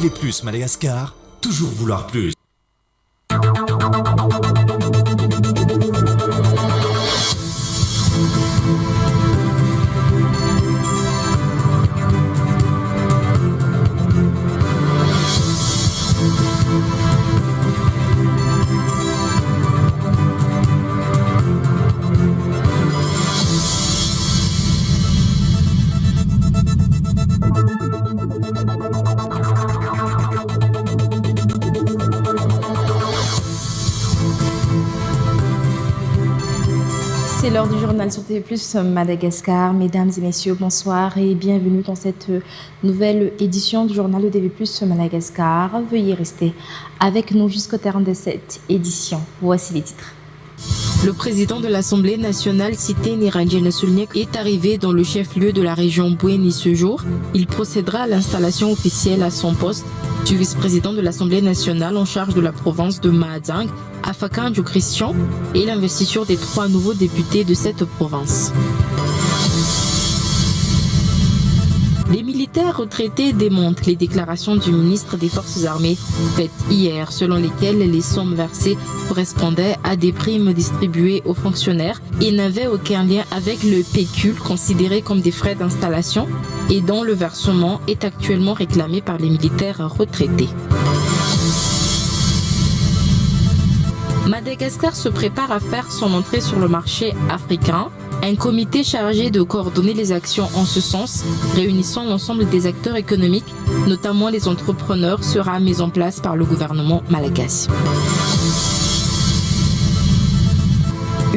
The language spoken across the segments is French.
TV+ Madagascar, toujours vouloir plus. C'est l'heure du journal sur TV+ Madagascar. Mesdames et messieurs, bonsoir et bienvenue dans cette nouvelle édition du journal de TV+ Madagascar. Veuillez rester avec nous jusqu'au terme de cette édition. Voici les titres. Le président de l'Assemblée nationale, Siteni Ranjena Sulniek, est arrivé dans le chef-lieu de la région Bouéni ce jour. Il procédera à l'installation officielle à son poste du vice-président de l'Assemblée nationale en charge de la province de Mahajanga, Afakan du Christian, et l'investiture des 3 nouveaux députés de cette province. Les militaires retraités démontent les déclarations du ministre des Forces armées faites hier, selon lesquelles les sommes versées correspondaient à des primes distribuées aux fonctionnaires et n'avaient aucun lien avec le pécule considéré comme des frais d'installation et dont le versement est actuellement réclamé par les militaires retraités. Madagascar se prépare à faire son entrée sur le marché africain. Un comité chargé de coordonner les actions en ce sens, réunissant l'ensemble des acteurs économiques, notamment les entrepreneurs, sera mis en place par le gouvernement malagasy.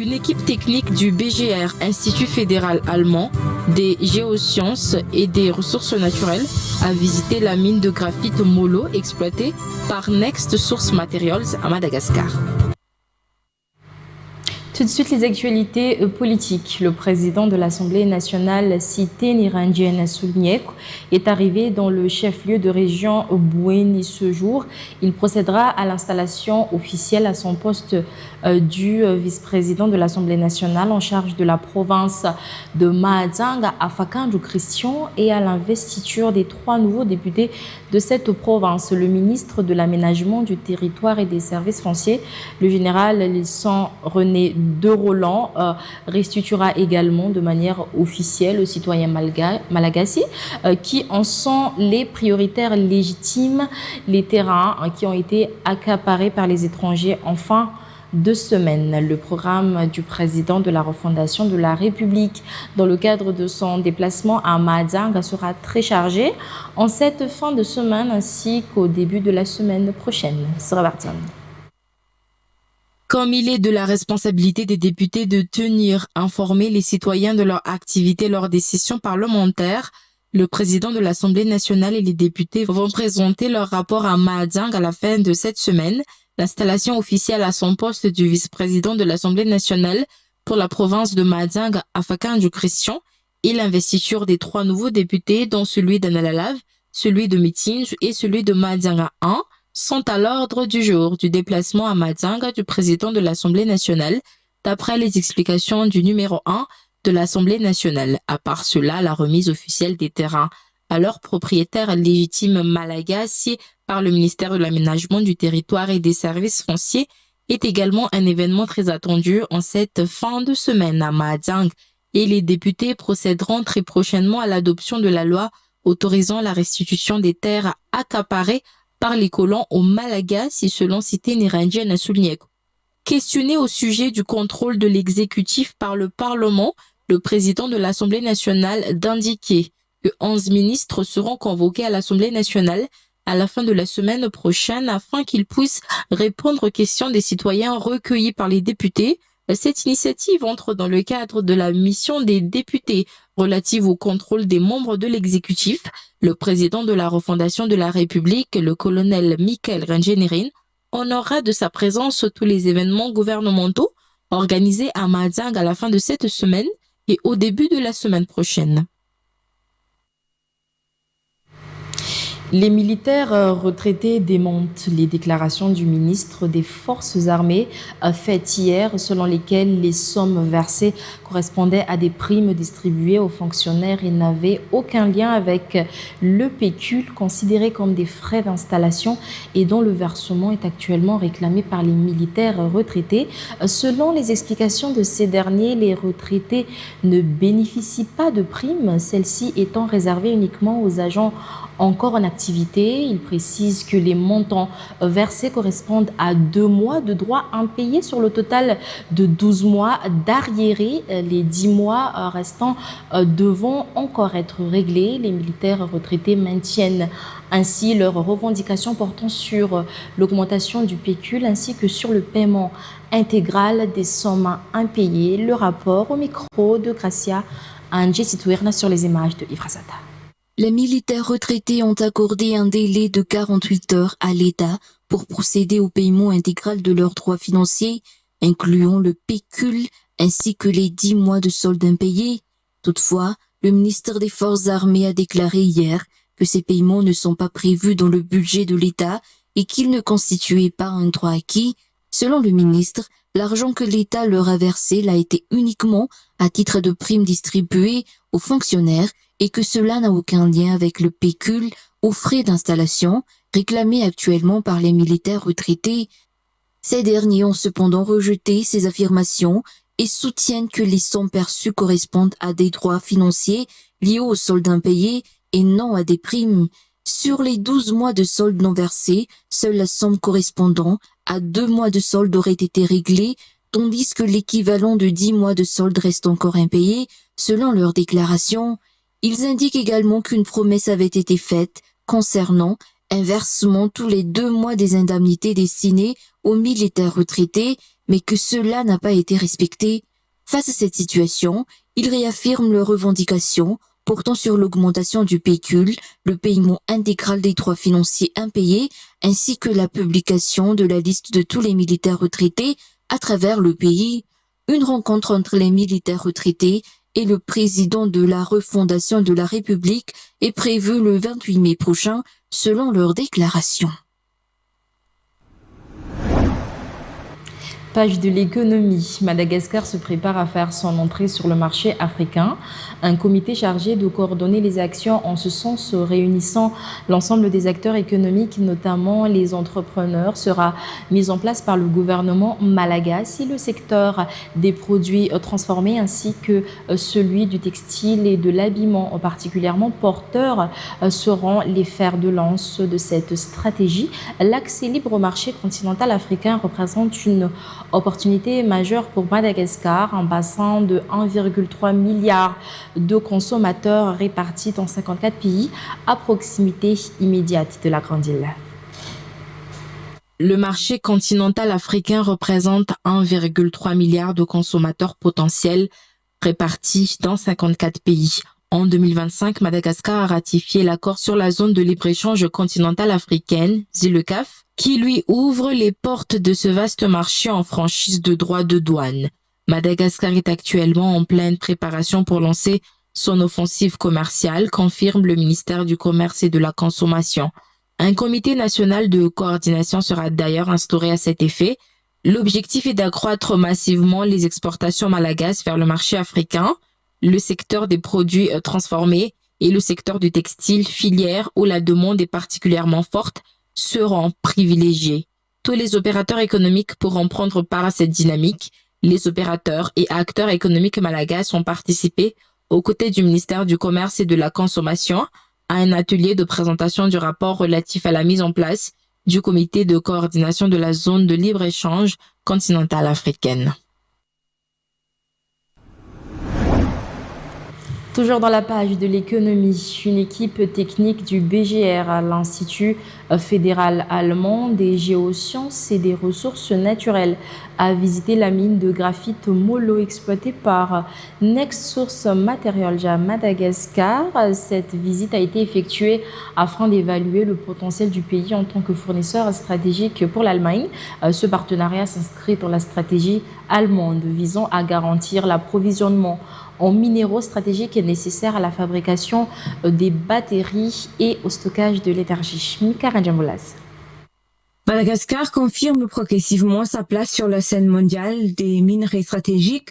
Une équipe technique du BGR, Institut fédéral allemand des géosciences et des ressources naturelles, a visité la mine de graphite Molo exploitée par Next Source Materials à Madagascar. Tout de suite, les actualités politiques. Le président de l'Assemblée nationale, Siteni Ranjena Sulniek, est arrivé dans le chef-lieu de région Bouéni ce jour. Il procédera à l'installation officielle à son poste du vice-président de l'Assemblée nationale en charge de la province de Mahajanga, Afakan du Christian, et à l'investiture des 3 nouveaux députés de cette province. Le ministre de l'Aménagement du territoire et des services fonciers, le général Lissan René de Roland, restituera également de manière officielle aux citoyens malagasy qui en sont les prioritaires légitimes les terrains qui ont été accaparés par les étrangers en fin de semaine. Le programme du président de la refondation de la République dans le cadre de son déplacement à Mahajanga sera très chargé en cette fin de semaine ainsi qu'au début de la semaine prochaine. Srabartian. Comme il est de la responsabilité des députés de tenir informés les citoyens de leur activité lors des sessions parlementaires, le président de l'Assemblée nationale et les députés vont présenter leur rapport à Mahajanga à la fin de cette semaine. L'installation officielle à son poste du vice-président de l'Assemblée nationale pour la province de Mahajanga, Afakan du Christian, et l'investiture des 3 nouveaux députés, dont celui d'Analalav, celui de Mitinj et celui de Mahajanga 1, sont à l'ordre du jour du déplacement à Mahajanga du président de l'Assemblée nationale, d'après les explications du numéro 1 de l'Assemblée nationale. À part cela, la remise officielle des terrains à leurs propriétaires légitimes malagasy par le ministère de l'Aménagement du territoire et des services fonciers est également un événement très attendu en cette fin de semaine à Mahajanga, et les députés procéderont très prochainement à l'adoption de la loi autorisant la restitution des terres accaparées par les colons au Malagasy, selon Siteni Ranjena Sulniek. Questionné au sujet du contrôle de l'exécutif par le Parlement, le président de l'Assemblée nationale d'indiquer que 11 ministres seront convoqués à l'Assemblée nationale à la fin de la semaine prochaine afin qu'ils puissent répondre aux questions des citoyens recueillis par les députés. Cette initiative entre dans le cadre de la mission des députés relative au contrôle des membres de l'exécutif. Le président de la refondation de la République, le colonel Michael Ranjenerin, honorera de sa présence tous les événements gouvernementaux organisés à Mahajanga à la fin de cette semaine et au début de la semaine prochaine. Les militaires retraités démentent les déclarations du ministre des Forces armées faites hier, selon lesquelles les sommes versées correspondaient à des primes distribuées aux fonctionnaires et n'avaient aucun lien avec le pécule considéré comme des frais d'installation et dont le versement est actuellement réclamé par les militaires retraités. Selon les explications de ces derniers, les retraités ne bénéficient pas de primes, celles-ci étant réservées uniquement aux agents encore en activité. Il précise que les montants versés correspondent à 2 mois de droits impayés sur le total de 12 mois d'arriérés. Les 10 mois restants devront encore être réglés. Les militaires retraités maintiennent ainsi leurs revendications portant sur l'augmentation du pécule ainsi que sur le paiement intégral des sommes impayées. Le rapport au micro de Gracia Angie Situerna sur les images de Yves Razata. Les militaires retraités ont accordé un délai de 48 heures à l'État pour procéder au paiement intégral de leurs droits financiers, incluant le pécule ainsi que les 10 mois de solde impayés. Toutefois, le ministère des Forces armées a déclaré hier que ces paiements ne sont pas prévus dans le budget de l'État et qu'ils ne constituaient pas un droit acquis. Selon le ministre, l'argent que l'État leur a versé l'a été uniquement à titre de primes distribuées aux fonctionnaires et que cela n'a aucun lien avec le pécule ou frais d'installation réclamés actuellement par les militaires retraités. Ces derniers ont cependant rejeté ces affirmations et soutiennent que les sommes perçues correspondent à des droits financiers liés aux soldes impayés et non à des primes. Sur les 12 mois de solde non versés, seule la somme correspondant à 2 mois de solde aurait été réglée, tandis que l'équivalent de 10 mois de solde reste encore impayé, selon leur déclaration. Ils indiquent également qu'une promesse avait été faite concernant un versement tous les 2 mois des indemnités destinées aux militaires retraités, mais que cela n'a pas été respecté. Face à cette situation, ils réaffirment leurs revendications portant sur l'augmentation du pécule, le paiement intégral des droits financiers impayés, ainsi que la publication de la liste de tous les militaires retraités à travers le pays. Une rencontre entre les militaires retraités et le président de la refondation de la République est prévue le 28 mai prochain, selon leur déclaration. Page de l'économie. Madagascar se prépare à faire son entrée sur le marché africain. Un comité chargé de coordonner les actions en ce sens, réunissant l'ensemble des acteurs économiques, notamment les entrepreneurs, sera mis en place par le gouvernement malagasy. Le secteur des produits transformés ainsi que celui du textile et de l'habillement particulièrement porteurs seront les fers de lance de cette stratégie. L'accès libre au marché continental africain représente une opportunité majeure pour Madagascar, un bassin de 1,3 milliard de consommateurs répartis dans 54 pays à proximité immédiate de la grande île. Le marché continental africain représente 1,3 milliard de consommateurs potentiels répartis dans 54 pays. En 2025, Madagascar a ratifié l'accord sur la zone de libre-échange continentale africaine, ZLECAf, qui lui ouvre les portes de ce vaste marché en franchise de droits de douane. Madagascar est actuellement en pleine préparation pour lancer son offensive commerciale, confirme le ministère du Commerce et de la Consommation. Un comité national de coordination sera d'ailleurs instauré à cet effet. L'objectif est d'accroître massivement les exportations malagasy vers le marché africain, le secteur des produits transformés et le secteur du textile, filière où la demande est particulièrement forte, seront privilégiés. Tous les opérateurs économiques pourront prendre part à cette dynamique. Les opérateurs et acteurs économiques malagasy ont participé, aux côtés du ministère du Commerce et de la Consommation, à un atelier de présentation du rapport relatif à la mise en place du comité de coordination de la zone de libre-échange continentale africaine. Toujours dans la page de l'économie, une équipe technique du BGR, à l'Institut fédéral allemand des géosciences et des ressources naturelles, a visité la mine de graphite mollo exploitée par Next Source Materials à Madagascar. Cette visite a été effectuée afin d'évaluer le potentiel du pays en tant que fournisseur stratégique pour l'Allemagne. Ce partenariat s'inscrit dans la stratégie allemande visant à garantir l'approvisionnement en minéraux stratégiques nécessaires à la fabrication des batteries et au stockage de l'énergie. Mika Ranjamoulas. Madagascar confirme progressivement sa place sur la scène mondiale des minerais stratégiques.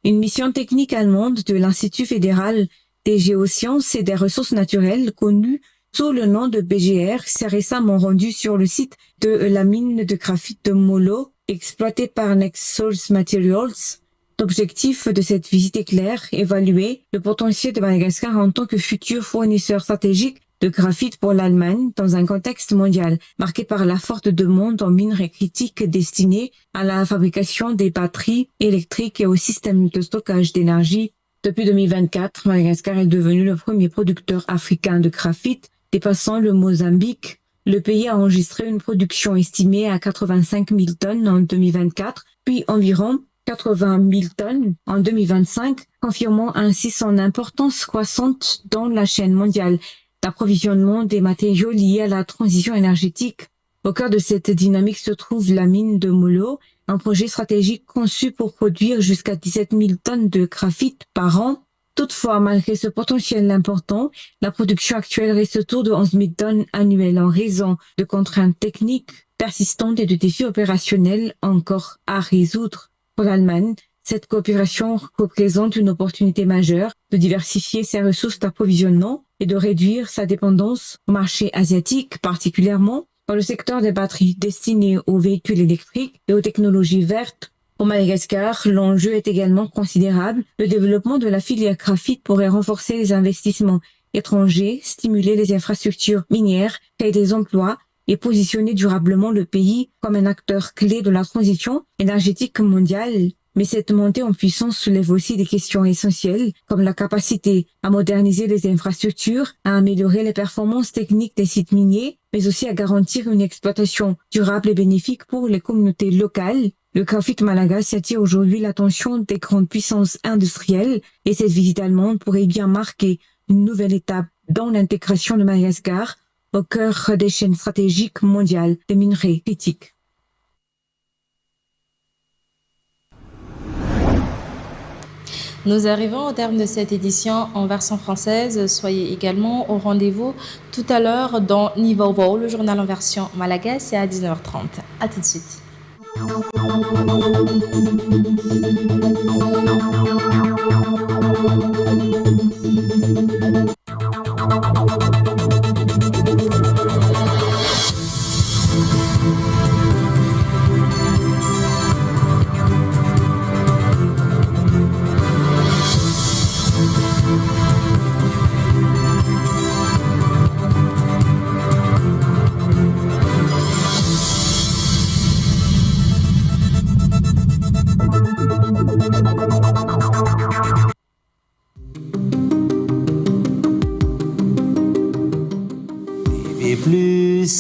Une mission technique allemande de l'Institut fédéral des géosciences et des ressources naturelles, connue sous le nom de BGR, s'est récemment rendue sur le site de la mine de graphite de Molo, exploitée par Next Source Materials. L'objectif de cette visite est clair, évaluer le potentiel de Madagascar en tant que futur fournisseur stratégique de graphite pour l'Allemagne dans un contexte mondial marqué par la forte demande en minerais critiques destinés à la fabrication des batteries électriques et aux systèmes de stockage d'énergie. Depuis 2024, Madagascar est devenu le premier producteur africain de graphite, dépassant le Mozambique. Le pays a enregistré une production estimée à 85 000 tonnes en 2024, puis environ 80 000 tonnes en 2025, confirmant ainsi son importance croissante dans la chaîne mondiale d'approvisionnement des matériaux liés à la transition énergétique. Au cœur de cette dynamique se trouve la mine de Molo, un projet stratégique conçu pour produire jusqu'à 17 000 tonnes de graphite par an. Toutefois, malgré ce potentiel important, la production actuelle reste autour de 11 000 tonnes annuelles en raison de contraintes techniques persistantes et de défis opérationnels encore à résoudre. Pour l'Allemagne, cette coopération représente une opportunité majeure de diversifier ses ressources d'approvisionnement et de réduire sa dépendance au marché asiatique, particulièrement dans le secteur des batteries destinées aux véhicules électriques et aux technologies vertes. Pour Madagascar, l'enjeu est également considérable. Le développement de la filière graphite pourrait renforcer les investissements étrangers, stimuler les infrastructures minières, créer des emplois et positionner durablement le pays comme un acteur clé de la transition énergétique mondiale. Mais cette montée en puissance soulève aussi des questions essentielles, comme la capacité à moderniser les infrastructures, à améliorer les performances techniques des sites miniers, mais aussi à garantir une exploitation durable et bénéfique pour les communautés locales. Le graphite malagasy attire aujourd'hui l'attention des grandes puissances industrielles et cette visite allemande pourrait bien marquer une nouvelle étape dans l'intégration de Madagascar au cœur des chaînes stratégiques mondiales des minerais critiques. Nous arrivons au terme de cette édition en version française. Soyez également au rendez-vous tout à l'heure dans Niveau Wow, le journal en version malagasy, c'est à 19h30. À tout de suite. Et plus.